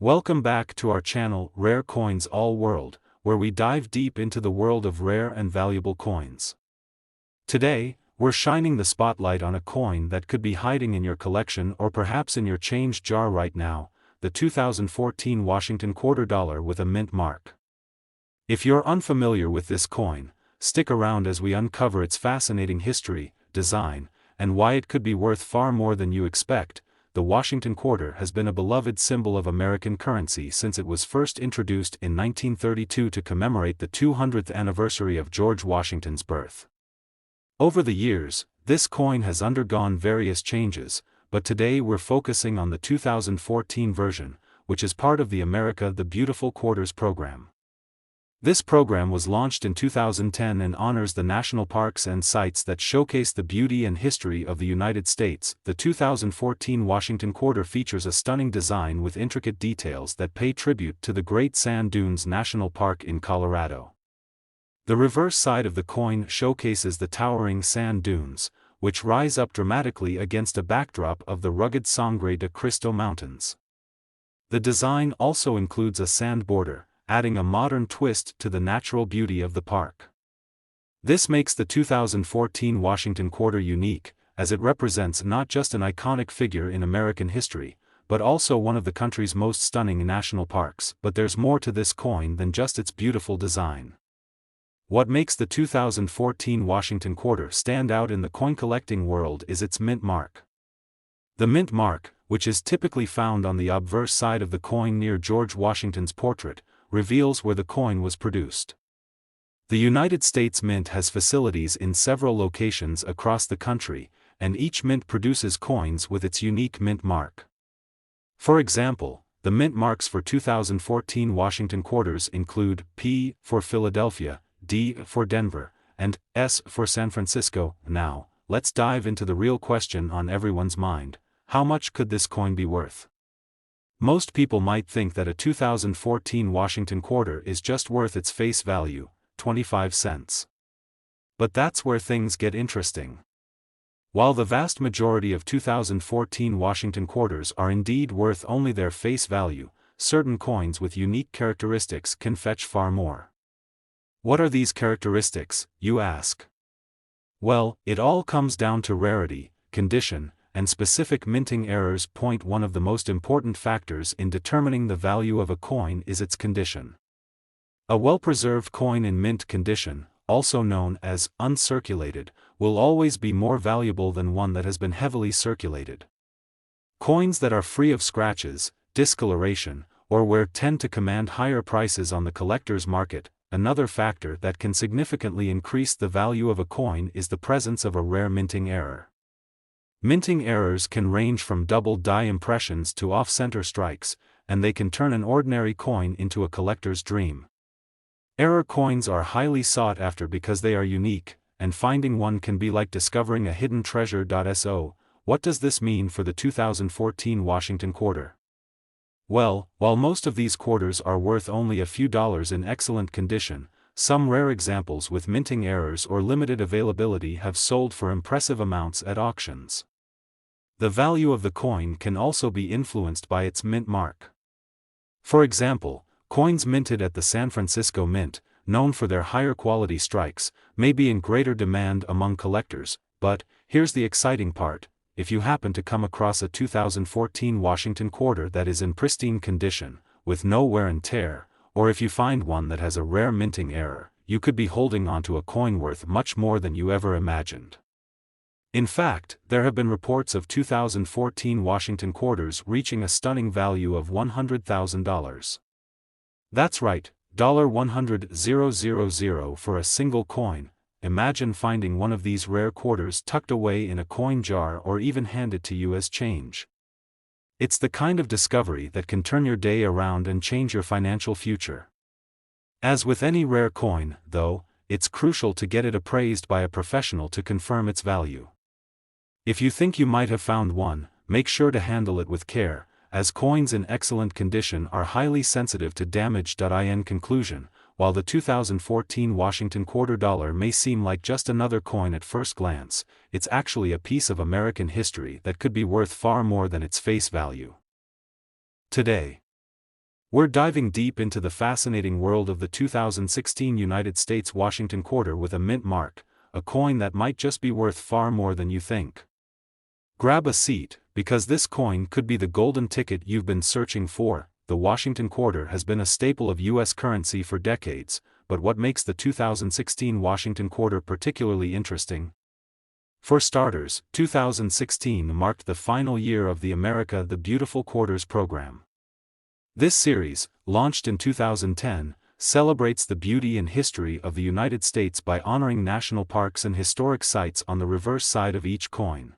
Welcome back to our channel, Rare Coins All World, where we dive deep into the world of rare and valuable coins. Today, we're shining the spotlight on a coin that could be hiding in your collection or perhaps in your change jar right now, the 2014 Washington quarter dollar with a mint mark. If you're unfamiliar with this coin, stick around as we uncover its fascinating history, design, and why it could be worth far more than you expect. The Washington quarter has been a beloved symbol of American currency since it was first introduced in 1932 to commemorate the 200th anniversary of George Washington's birth. Over the years, this coin has undergone various changes, but today we're focusing on the 2014 version, which is part of the America the Beautiful Quarters program. This program was launched in 2010 and honors the national parks and sites that showcase the beauty and history of the United States. The 2014 Washington quarter features a stunning design with intricate details that pay tribute to the Great Sand Dunes National Park in Colorado. The reverse side of the coin showcases the towering sand dunes, which rise up dramatically against a backdrop of the rugged Sangre de Cristo Mountains. The design also includes a sand border, adding a modern twist to the natural beauty of the park. This makes the 2014 Washington quarter unique, as it represents not just an iconic figure in American history, but also one of the country's most stunning national parks. But there's more to this coin than just its beautiful design. What makes the 2014 Washington quarter stand out in the coin collecting world is its mint mark. The mint mark, which is typically found on the obverse side of the coin near George Washington's portrait, reveals where the coin was produced. The United States Mint has facilities in several locations across the country, and each mint produces coins with its unique mint mark. For example, the mint marks for 2014 Washington quarters include P for Philadelphia, D for Denver, and S for San Francisco. Now, let's dive into the real question on everyone's mind: how much could this coin be worth? Most people might think that a 2014 Washington quarter is just worth its face value, 25 cents. But that's where things get interesting. While the vast majority of 2014 Washington quarters are indeed worth only their face value, certain coins with unique characteristics can fetch far more. What are these characteristics, you ask? Well, it all comes down to rarity, condition, and specific minting errors. One of the most important factors in determining the value of a coin is its condition. A well-preserved coin in mint condition, also known as uncirculated, will always be more valuable than one that has been heavily circulated. Coins that are free of scratches, discoloration, or wear tend to command higher prices on the collector's market. Another factor that can significantly increase the value of a coin is the presence of a rare minting error. Minting errors can range from double die impressions to off-center strikes, and they can turn an ordinary coin into a collector's dream. Error coins are highly sought after because they are unique, and finding one can be like discovering a hidden treasure. So, what does this mean for the 2014 Washington quarter? Well, while most of these quarters are worth only a few dollars in excellent condition, some rare examples with minting errors or limited availability have sold for impressive amounts at auctions. The value of the coin can also be influenced by its mint mark. For example, coins minted at the San Francisco Mint, known for their higher quality strikes, may be in greater demand among collectors. But here's the exciting part: if you happen to come across a 2014 Washington quarter that is in pristine condition, with no wear and tear, or if you find one that has a rare minting error, you could be holding onto a coin worth much more than you ever imagined. In fact, there have been reports of 2014 Washington quarters reaching a stunning value of $100,000. That's right, $100,000 for a single coin. Imagine finding one of these rare quarters tucked away in a coin jar or even handed to you as change. It's the kind of discovery that can turn your day around and change your financial future. As with any rare coin, though, it's crucial to get it appraised by a professional to confirm its value. If you think you might have found one, make sure to handle it with care, as coins in excellent condition are highly sensitive to damage. In conclusion, while the 2014 Washington quarter dollar may seem like just another coin at first glance, it's actually a piece of American history that could be worth far more than its face value. Today, We're diving deep into the fascinating world of the 2016 United States Washington quarter with a mint mark, a coin that might just be worth far more than you think. Grab a seat, because this coin could be the golden ticket you've been searching for. The Washington quarter has been a staple of U.S. currency for decades, but what makes the 2016 Washington quarter particularly interesting? For starters, 2016 marked the final year of the America the Beautiful Quarters program. This series, launched in 2010, celebrates the beauty and history of the United States by honoring national parks and historic sites on the reverse side of each coin.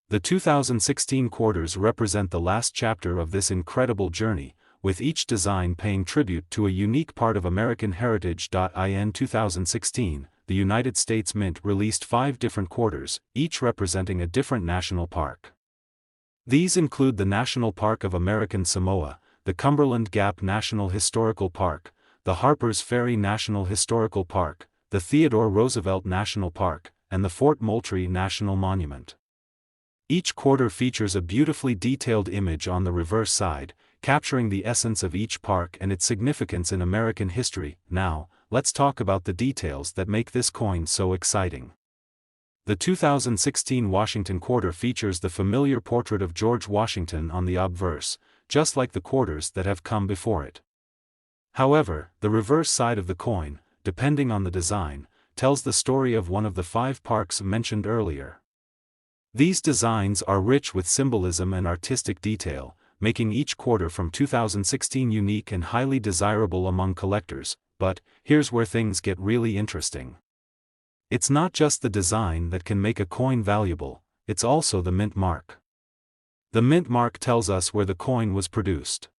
The 2016 quarters represent the last chapter of this incredible journey, with each design paying tribute to a unique part of American heritage. In 2016, the United States Mint released 5 different quarters, each representing a different national park. These include the National Park of American Samoa, the Cumberland Gap National Historical Park, the Harpers Ferry National Historical Park, the Theodore Roosevelt National Park, and the Fort Moultrie National Monument. Each quarter features a beautifully detailed image on the reverse side, capturing the essence of each park and its significance in American history. Now, let's talk about the details that make this coin so exciting. The 2016 Washington quarter features the familiar portrait of George Washington on the obverse, just like the quarters that have come before it. However, the reverse side of the coin, depending on the design, tells the story of one of the 5 parks mentioned earlier. These designs are rich with symbolism and artistic detail, making each quarter from 2016 unique and highly desirable among collectors. But here's where things get really interesting. It's not just the design that can make a coin valuable, it's also the mint mark. The mint mark tells us where the coin was produced.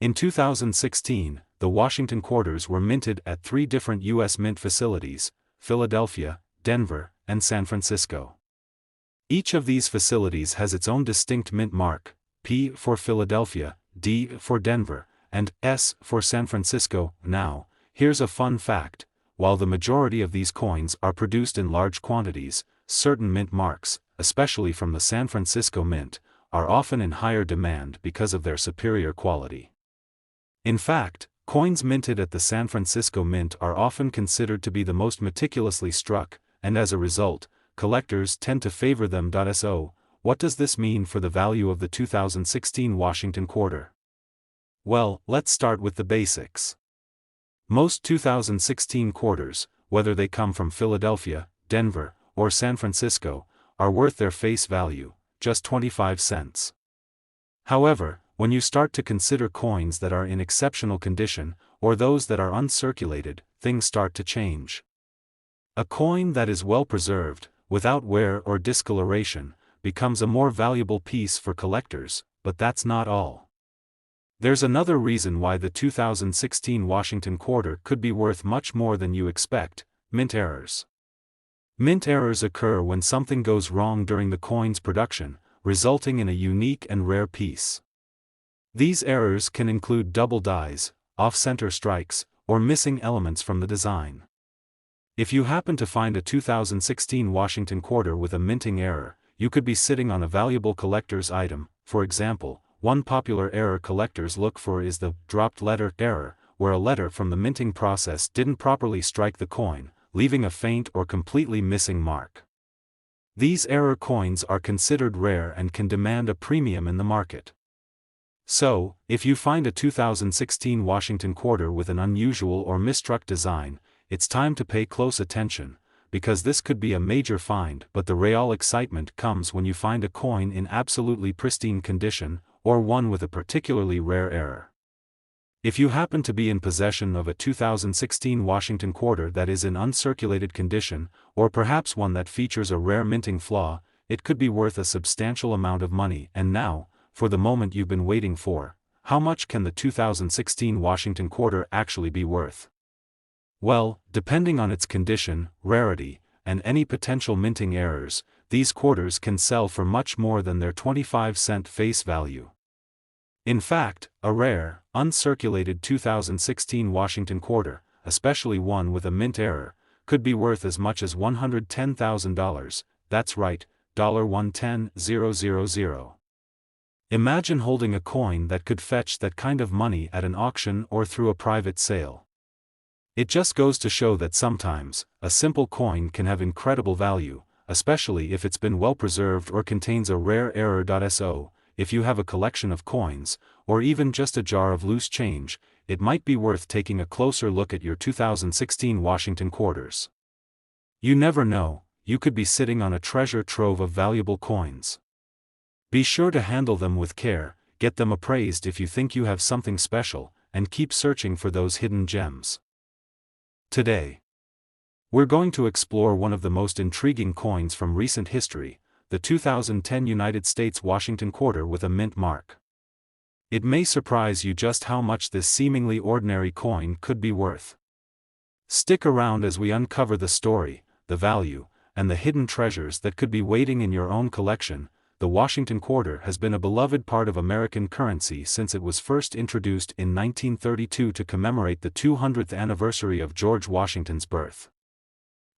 In 2016, the Washington quarters were minted at 3 different U.S. mint facilities: Philadelphia, Denver, and San Francisco. Each of these facilities has its own distinct mint mark: P for Philadelphia, D for Denver, and S for San Francisco. Now, here's a fun fact: while the majority of these coins are produced in large quantities, certain mint marks, especially from the San Francisco Mint, are often in higher demand because of their superior quality. In fact, coins minted at the San Francisco Mint are often considered to be the most meticulously struck, and as a result, collectors tend to favor them. So, what does this mean for the value of the 2016 Washington quarter? Well, let's start with the basics. Most 2016 quarters, whether they come from Philadelphia, Denver, or San Francisco, are worth their face value, just 25 cents. However, when you start to consider coins that are in exceptional condition, or those that are uncirculated, things start to change. A coin that is well preserved, without wear or discoloration, becomes a more valuable piece for collectors. But that's not all. There's another reason why the 2016 Washington quarter could be worth much more than you expect: mint errors. Mint errors occur when something goes wrong during the coin's production, resulting in a unique and rare piece. These errors can include double dies, off-center strikes, or missing elements from the design. If you happen to find a 2016 Washington quarter with a minting error, you could be sitting on a valuable collector's item. For example, one popular error collectors look for is the dropped letter error, where a letter from the minting process didn't properly strike the coin, leaving a faint or completely missing mark. These error coins are considered rare and can demand a premium in the market. So, if you find a 2016 Washington quarter with an unusual or misstruck design, it's time to pay close attention, because this could be a major find. But the real excitement comes when you find a coin in absolutely pristine condition, or one with a particularly rare error. If you happen to be in possession of a 2016 Washington quarter that is in uncirculated condition, or perhaps one that features a rare minting flaw, it could be worth a substantial amount of money. And now, for the moment you've been waiting for: how much can the 2016 Washington quarter actually be worth? Well, depending on its condition, rarity, and any potential minting errors, these quarters can sell for much more than their 25-cent face value. In fact, a rare, uncirculated 2016 Washington quarter, especially one with a mint error, could be worth as much as $110,000. That's right, $110,000. Imagine holding a coin that could fetch that kind of money at an auction or through a private sale. It just goes to show that sometimes, a simple coin can have incredible value, especially if it's been well preserved or contains a rare error. So, if you have a collection of coins, or even just a jar of loose change, it might be worth taking a closer look at your 2016 Washington quarters. You never know, you could be sitting on a treasure trove of valuable coins. Be sure to handle them with care, get them appraised if you think you have something special, and keep searching for those hidden gems. Today, we're going to explore one of the most intriguing coins from recent history, the 2010 United States Washington quarter with a mint mark. It may surprise you just how much this seemingly ordinary coin could be worth. Stick around as we uncover the story, the value, and the hidden treasures that could be waiting in your own collection. The Washington quarter has been a beloved part of American currency since it was first introduced in 1932 to commemorate the 200th anniversary of George Washington's birth.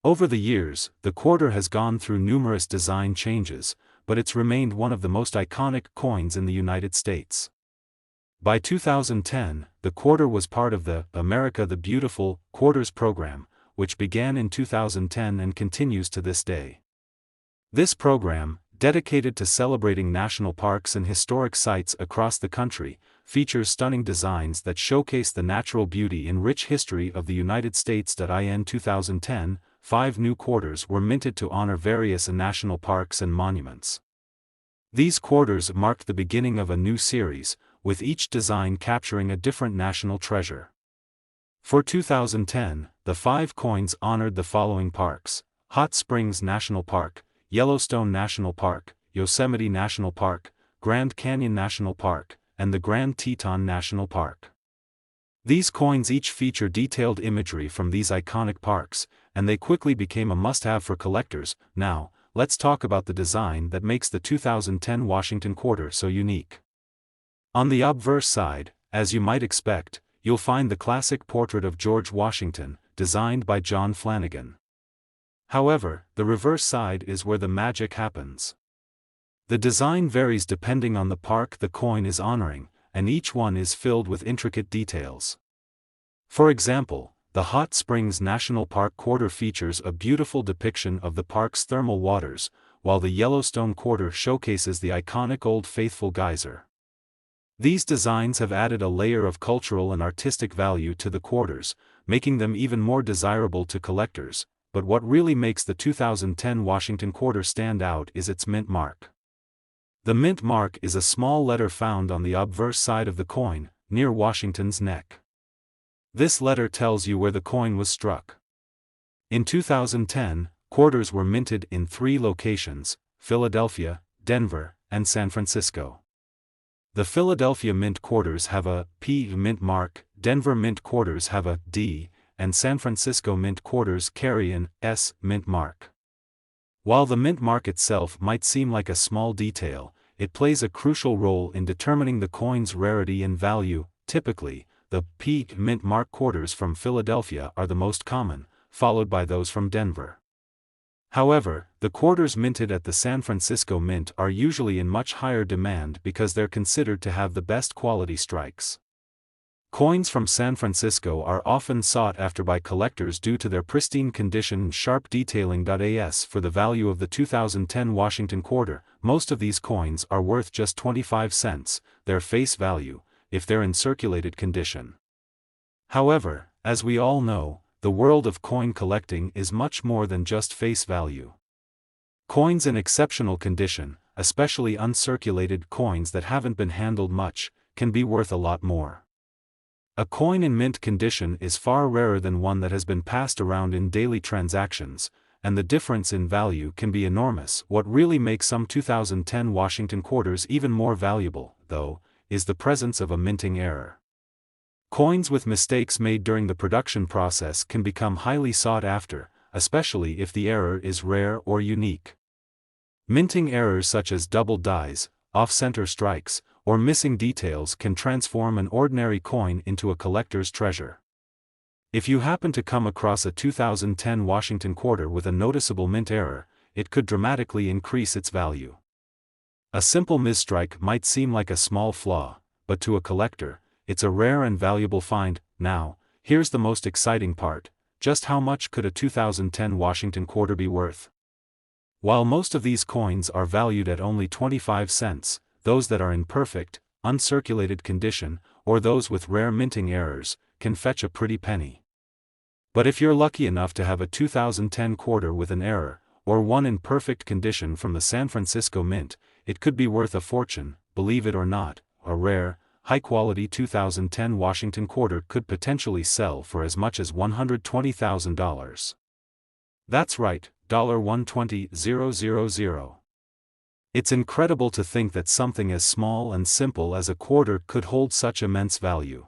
Over the years, the quarter has gone through numerous design changes, but it's remained one of the most iconic coins in the United States. By 2010, the quarter was part of the America the Beautiful Quarters program, which began in 2010 and continues to this day. This program, dedicated to celebrating national parks and historic sites across the country, features stunning designs that showcase the natural beauty and rich history of the United States. In 2010, 5 new quarters were minted to honor various national parks and monuments. These quarters marked the beginning of a new series, with each design capturing a different national treasure. For 2010, the 5 coins honored the following parks: Hot Springs National Park, Yellowstone National Park, Yosemite National Park, Grand Canyon National Park, and the Grand Teton National Park. These coins each feature detailed imagery from these iconic parks, and they quickly became a must-have for collectors. Now, let's talk about the design that makes the 2010 Washington quarter so unique. On the obverse side, as you might expect, you'll find the classic portrait of George Washington, designed by John Flanagan. However, the reverse side is where the magic happens. The design varies depending on the park the coin is honoring, and each one is filled with intricate details. For example, the Hot Springs National Park quarter features a beautiful depiction of the park's thermal waters, while the Yellowstone quarter showcases the iconic Old Faithful geyser. These designs have added a layer of cultural and artistic value to the quarters, making them even more desirable to collectors. But what really makes the 2010 Washington quarter stand out is its mint mark. The mint mark is a small letter found on the obverse side of the coin, near Washington's neck. This letter tells you where the coin was struck. In 2010, quarters were minted in 3 locations: Philadelphia, Denver, and San Francisco. The Philadelphia mint quarters have a P mint mark, Denver mint quarters have a D, and San Francisco mint quarters carry an S mint mark. While the mint mark itself might seem like a small detail, it plays a crucial role in determining the coin's rarity and value. Typically, the P mint mark quarters from Philadelphia are the most common, followed by those from Denver. However, the quarters minted at the San Francisco Mint are usually in much higher demand because they're considered to have the best quality strikes. Coins from San Francisco are often sought after by collectors due to their pristine condition and sharp detailing. As for the value of the 2010 Washington quarter, most of these coins are worth just 25 cents, their face value, if they're in circulated condition. However, as we all know, the world of coin collecting is much more than just face value. Coins in exceptional condition, especially uncirculated coins that haven't been handled much, can be worth a lot more. A coin in mint condition is far rarer than one that has been passed around in daily transactions, and the difference in value can be enormous. What really makes some 2010 Washington quarters even more valuable, though, is the presence of a minting error. Coins with mistakes made during the production process can become highly sought after, especially if the error is rare or unique. Minting errors such as double dies, off-center strikes, or missing details can transform an ordinary coin into a collector's treasure. If you happen to come across a 2010 Washington quarter with a noticeable mint error, it could dramatically increase its value. A simple misstrike might seem like a small flaw, but to a collector, it's a rare and valuable find. Now, here's the most exciting part: just how much could a 2010 Washington quarter be worth? While most of these coins are valued at only 25 cents, those that are in perfect, uncirculated condition, or those with rare minting errors, can fetch a pretty penny. But if you're lucky enough to have a 2010 quarter with an error, or one in perfect condition from the San Francisco Mint, it could be worth a fortune. Believe it or not, a rare, high-quality 2010 Washington quarter could potentially sell for as much as $120,000. That's right, $120,000. It's incredible to think that something as small and simple as a quarter could hold such immense value.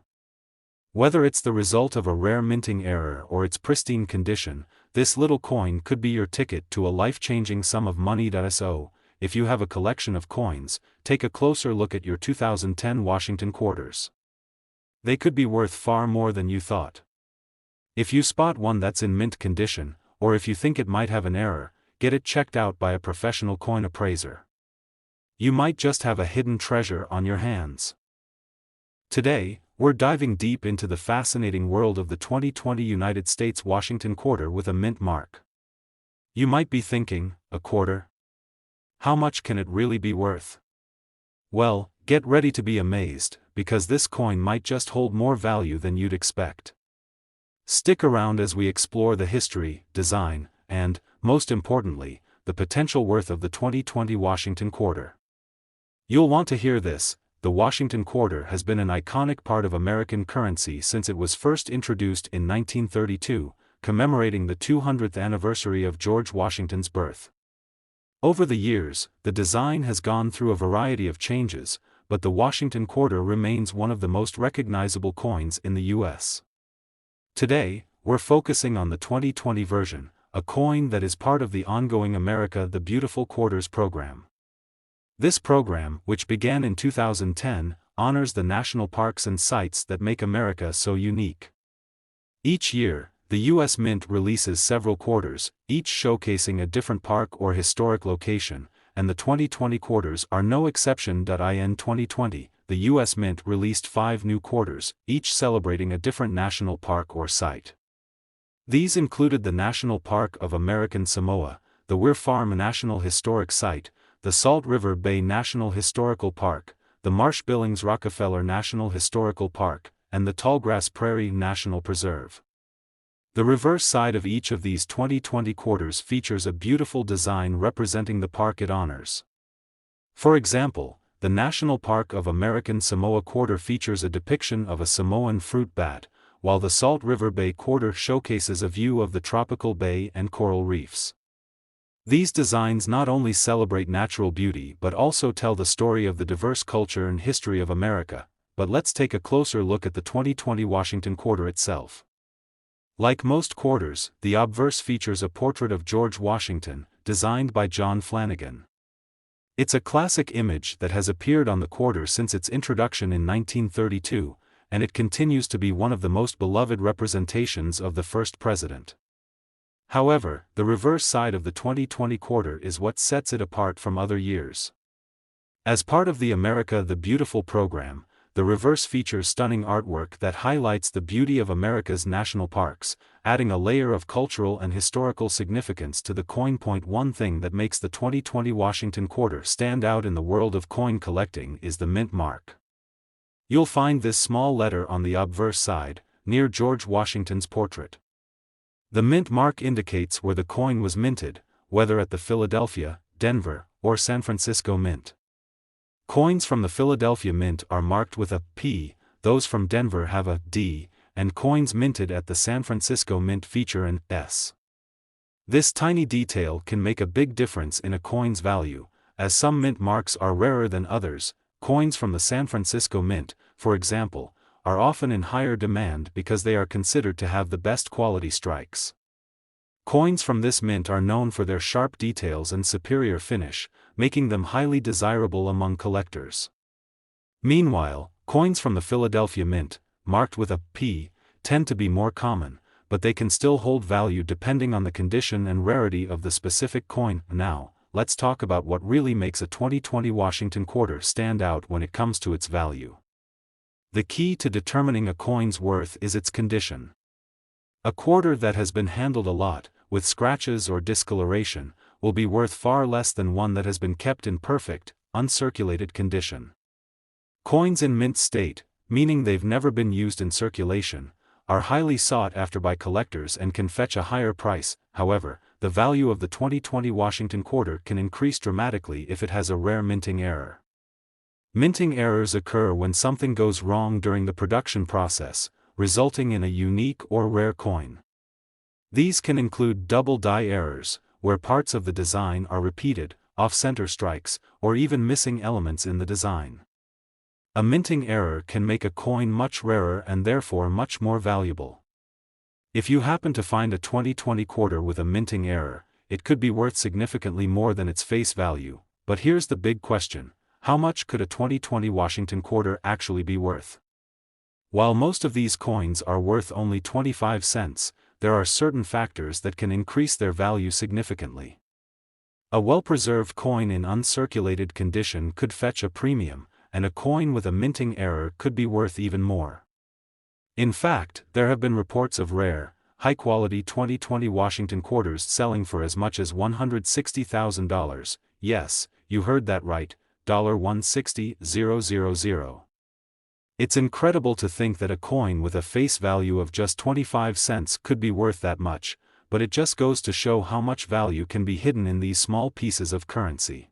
Whether it's the result of a rare minting error or its pristine condition, this little coin could be your ticket to a life-changing sum of money. So, if you have a collection of coins, take a closer look at your 2010 Washington quarters. They could be worth far more than you thought. If you spot one that's in mint condition, or if you think it might have an error, get it checked out by a professional coin appraiser. You might just have a hidden treasure on your hands. Today, we're diving deep into the fascinating world of the 2020 United States Washington quarter with a mint mark. You might be thinking, a quarter? How much can it really be worth? Well, get ready to be amazed, because this coin might just hold more value than you'd expect. Stick around as we explore the history, design, and, most importantly, the potential worth of the 2020 Washington quarter. You'll want to hear this. The Washington quarter has been an iconic part of American currency since it was first introduced in 1932, commemorating the 200th anniversary of George Washington's birth. Over the years, the design has gone through a variety of changes, but the Washington quarter remains one of the most recognizable coins in the U.S. Today, we're focusing on the 2020 version, a coin that is part of the ongoing America the Beautiful Quarters program. This program, which began in 2010, honors the national parks and sites that make America so unique. Each year, the U.S. Mint releases several quarters, each showcasing a different park or historic location, and the 2020 quarters are no exception. In 2020, the U.S. Mint released 5 new quarters, each celebrating a different national park or site. These included the National Park of American Samoa, the Weir Farm National Historic Site, the Salt River Bay National Historical Park, the Marsh-Billings-Rockefeller National Historical Park, and the Tallgrass Prairie National Preserve. The reverse side of each of these 2020 quarters features a beautiful design representing the park it honors. For example, the National Park of American Samoa quarter features a depiction of a Samoan fruit bat, while the Salt River Bay quarter showcases a view of the tropical bay and coral reefs. These designs not only celebrate natural beauty but also tell the story of the diverse culture and history of America. But let's take a closer look at the 2020 Washington quarter itself. Like most quarters, the obverse features a portrait of George Washington, designed by John Flanagan. It's a classic image that has appeared on the quarter since its introduction in 1932, and it continues to be one of the most beloved representations of the first president. However, the reverse side of the 2020 quarter is what sets it apart from other years. As part of the America the Beautiful program, the reverse features stunning artwork that highlights the beauty of America's national parks, adding a layer of cultural and historical significance to the coin. One thing that makes the 2020 Washington quarter stand out in the world of coin collecting is the mint mark. You'll find this small letter on the obverse side, near George Washington's portrait. The mint mark indicates where the coin was minted, whether at the Philadelphia, Denver, or San Francisco Mint. Coins from the Philadelphia Mint are marked with a P, those from Denver have a D, and coins minted at the San Francisco Mint feature an S. This tiny detail can make a big difference in a coin's value, as some mint marks are rarer than others. Coins from the San Francisco Mint, for example, are often in higher demand because they are considered to have the best quality strikes. Coins from this mint are known for their sharp details and superior finish, making them highly desirable among collectors. Meanwhile, coins from the Philadelphia Mint, marked with a P, tend to be more common, but they can still hold value depending on the condition and rarity of the specific coin. Now, let's talk about what really makes a 2020 Washington quarter stand out when it comes to its value. The key to determining a coin's worth is its condition. A quarter that has been handled a lot, with scratches or discoloration, will be worth far less than one that has been kept in perfect, uncirculated condition. Coins in mint state, meaning they've never been used in circulation, are highly sought after by collectors and can fetch a higher price. However, the value of the 2020 Washington quarter can increase dramatically if it has a rare minting error. Minting errors occur when something goes wrong during the production process, resulting in a unique or rare coin. These can include double die errors, where parts of the design are repeated, off-center strikes, or even missing elements in the design. A minting error can make a coin much rarer and therefore much more valuable. If you happen to find a 2020 quarter with a minting error, it could be worth significantly more than its face value. But here's the big question: how much could a 2020 Washington quarter actually be worth? While most of these coins are worth only 25 cents, there are certain factors that can increase their value significantly. A well-preserved coin in uncirculated condition could fetch a premium, and a coin with a minting error could be worth even more. In fact, there have been reports of rare, high-quality 2020 Washington quarters selling for as much as $160,000. Yes, you heard that right, $160,000. It's incredible to think that a coin with a face value of just 25 cents could be worth that much, but it just goes to show how much value can be hidden in these small pieces of currency.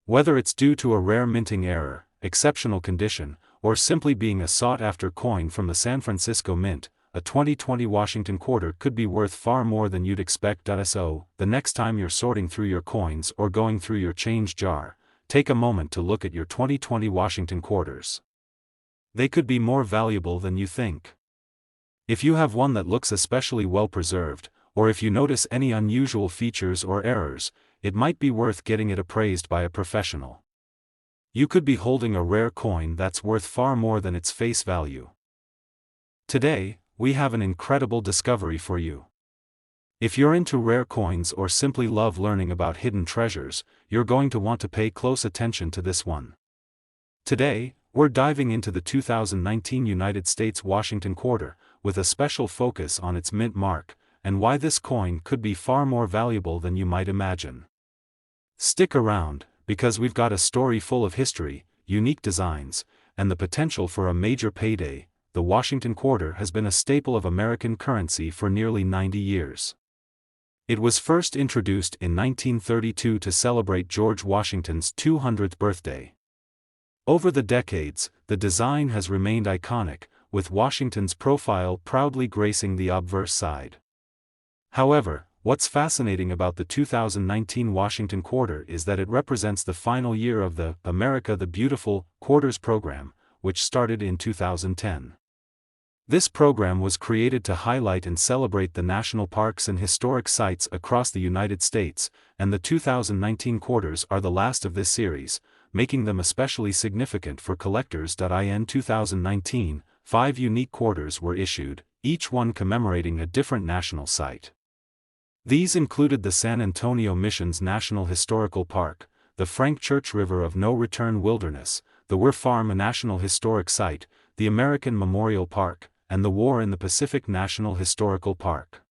Whether it's due to a rare minting error, exceptional condition, or simply being a sought-after coin from the San Francisco Mint, a 2020 Washington quarter could be worth far more than you'd expect. So, the next time you're sorting through your coins or going through your change jar, take a moment to look at your 2020 Washington quarters. They could be more valuable than you think. If you have one that looks especially well preserved, or if you notice any unusual features or errors, it might be worth getting it appraised by a professional. You could be holding a rare coin that's worth far more than its face value. Today, we have an incredible discovery for you. If you're into rare coins or simply love learning about hidden treasures, you're going to want to pay close attention to this one. Today, we're diving into the 2019 United States Washington quarter, with a special focus on its mint mark, and why this coin could be far more valuable than you might imagine. Stick around, because we've got a story full of history, unique designs, and the potential for a major payday. The Washington quarter has been a staple of American currency for nearly 90 years. It was first introduced in 1932 to celebrate George Washington's 200th birthday. Over the decades, the design has remained iconic, with Washington's profile proudly gracing the obverse side. However, what's fascinating about the 2019 Washington quarter is that it represents the final year of the America the Beautiful Quarters program, which started in 2010. This program was created to highlight and celebrate the national parks and historic sites across the United States, and the 2019 quarters are the last of this series, making them especially significant for collectors. In 2019, 5 unique quarters were issued, each one commemorating a different national site. These included the San Antonio Missions National Historical Park, the Frank Church River of No Return Wilderness, the Weir Farm National Historic Site, the American Memorial Park, and the War in the Pacific National Historical Park.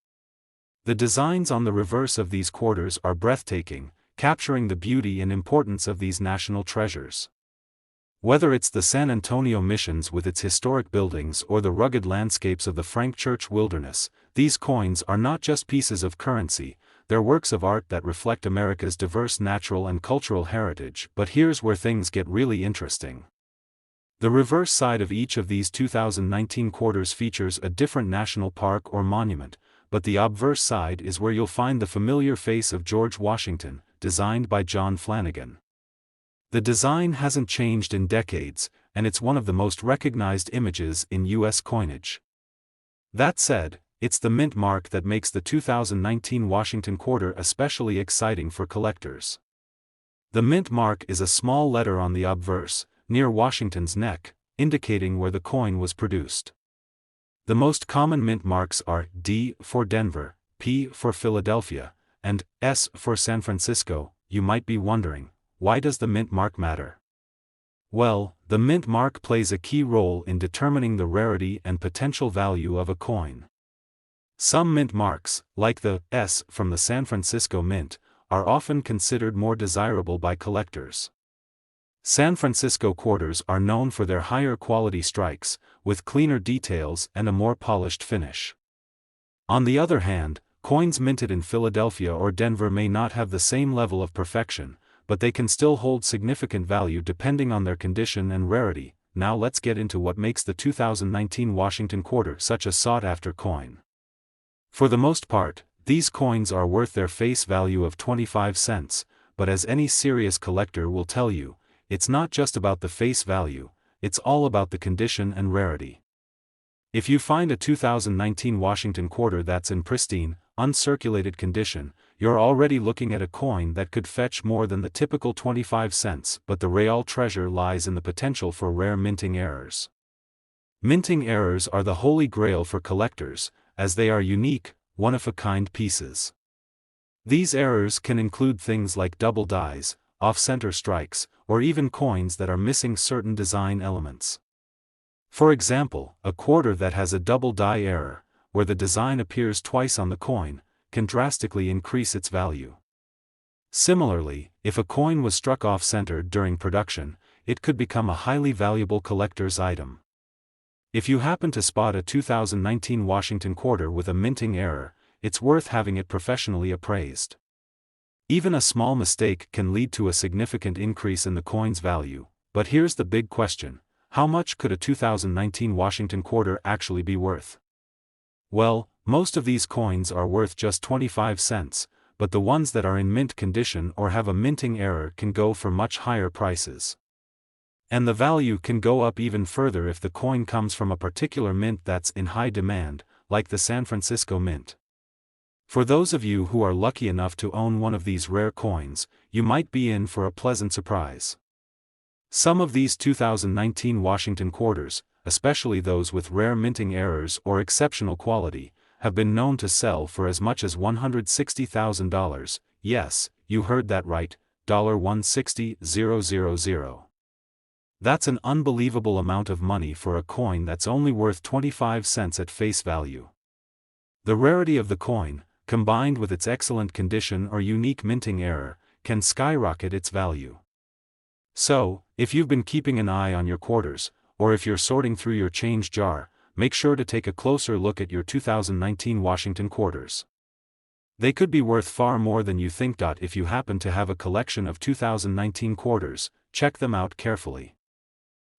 The designs on the reverse of these quarters are breathtaking, capturing the beauty and importance of these national treasures. Whether it's the San Antonio Missions with its historic buildings or the rugged landscapes of the Frank Church Wilderness, these coins are not just pieces of currency, they're works of art that reflect America's diverse natural and cultural heritage. But here's where things get really interesting. The reverse side of each of these 2019 quarters features a different national park or monument, but the obverse side is where you'll find the familiar face of George Washington, designed by John Flanagan. The design hasn't changed in decades, and it's one of the most recognized images in U.S. coinage. That said, it's the mint mark that makes the 2019 Washington quarter especially exciting for collectors. The mint mark is a small letter on the obverse, near Washington's neck, indicating where the coin was produced. The most common mint marks are D for Denver, P for Philadelphia, and S for San Francisco, you might be wondering, why does the mint mark matter? Well, the mint mark plays a key role in determining the rarity and potential value of a coin. Some mint marks, like the S from the San Francisco Mint, are often considered more desirable by collectors. San Francisco quarters are known for their higher quality strikes, with cleaner details and a more polished finish. On the other hand, coins minted in Philadelphia or Denver may not have the same level of perfection, but they can still hold significant value depending on their condition and rarity. Now let's get into what makes the 2019 Washington quarter such a sought-after coin. For the most part, these coins are worth their face value of 25 cents, but as any serious collector will tell you, it's not just about the face value, it's all about the condition and rarity. If you find a 2019 Washington quarter that's in pristine, uncirculated condition, you're already looking at a coin that could fetch more than the typical 25 cents, but the real treasure lies in the potential for rare minting errors. Minting errors are the holy grail for collectors, as they are unique, one-of-a-kind pieces. These errors can include things like double dies, off-center strikes, or even coins that are missing certain design elements. For example, a quarter that has a double die error, where the design appears twice on the coin, can drastically increase its value. Similarly, if a coin was struck off-center during production, it could become a highly valuable collector's item. If you happen to spot a 2019 Washington quarter with a minting error, it's worth having it professionally appraised. Even a small mistake can lead to a significant increase in the coin's value, but here's the big question: how much could a 2019 Washington quarter actually be worth? Well, most of these coins are worth just 25 cents, but the ones that are in mint condition or have a minting error can go for much higher prices. And the value can go up even further if the coin comes from a particular mint that's in high demand, like the San Francisco Mint. For those of you who are lucky enough to own one of these rare coins, you might be in for a pleasant surprise. Some of these 2019 Washington quarters, especially those with rare minting errors or exceptional quality, have been known to sell for as much as $160,000. Yes, you heard that right, $160,000. That's an unbelievable amount of money for a coin that's only worth 25 cents at face value. The rarity of the coin, combined with its excellent condition or unique minting error, can skyrocket its value. So, if you've been keeping an eye on your quarters, or if you're sorting through your change jar, make sure to take a closer look at your 2019 Washington quarters. They could be worth far more than you think. If you happen to have a collection of 2019 quarters, check them out carefully.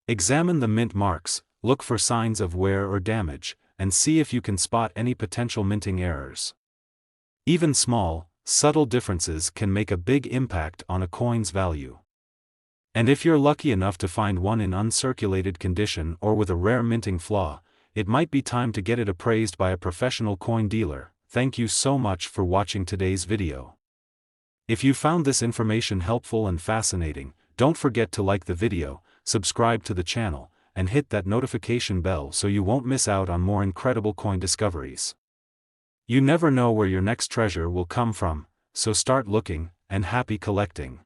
Examine the mint marks, look for signs of wear or damage, and see if you can spot any potential minting errors. Even small, subtle differences can make a big impact on a coin's value. And if you're lucky enough to find one in uncirculated condition or with a rare minting flaw, it might be time to get it appraised by a professional coin dealer. Thank you so much for watching today's video. If you found this information helpful and fascinating, don't forget to like the video, subscribe to the channel, and hit that notification bell so you won't miss out on more incredible coin discoveries. You never know where your next treasure will come from, so start looking, and happy collecting.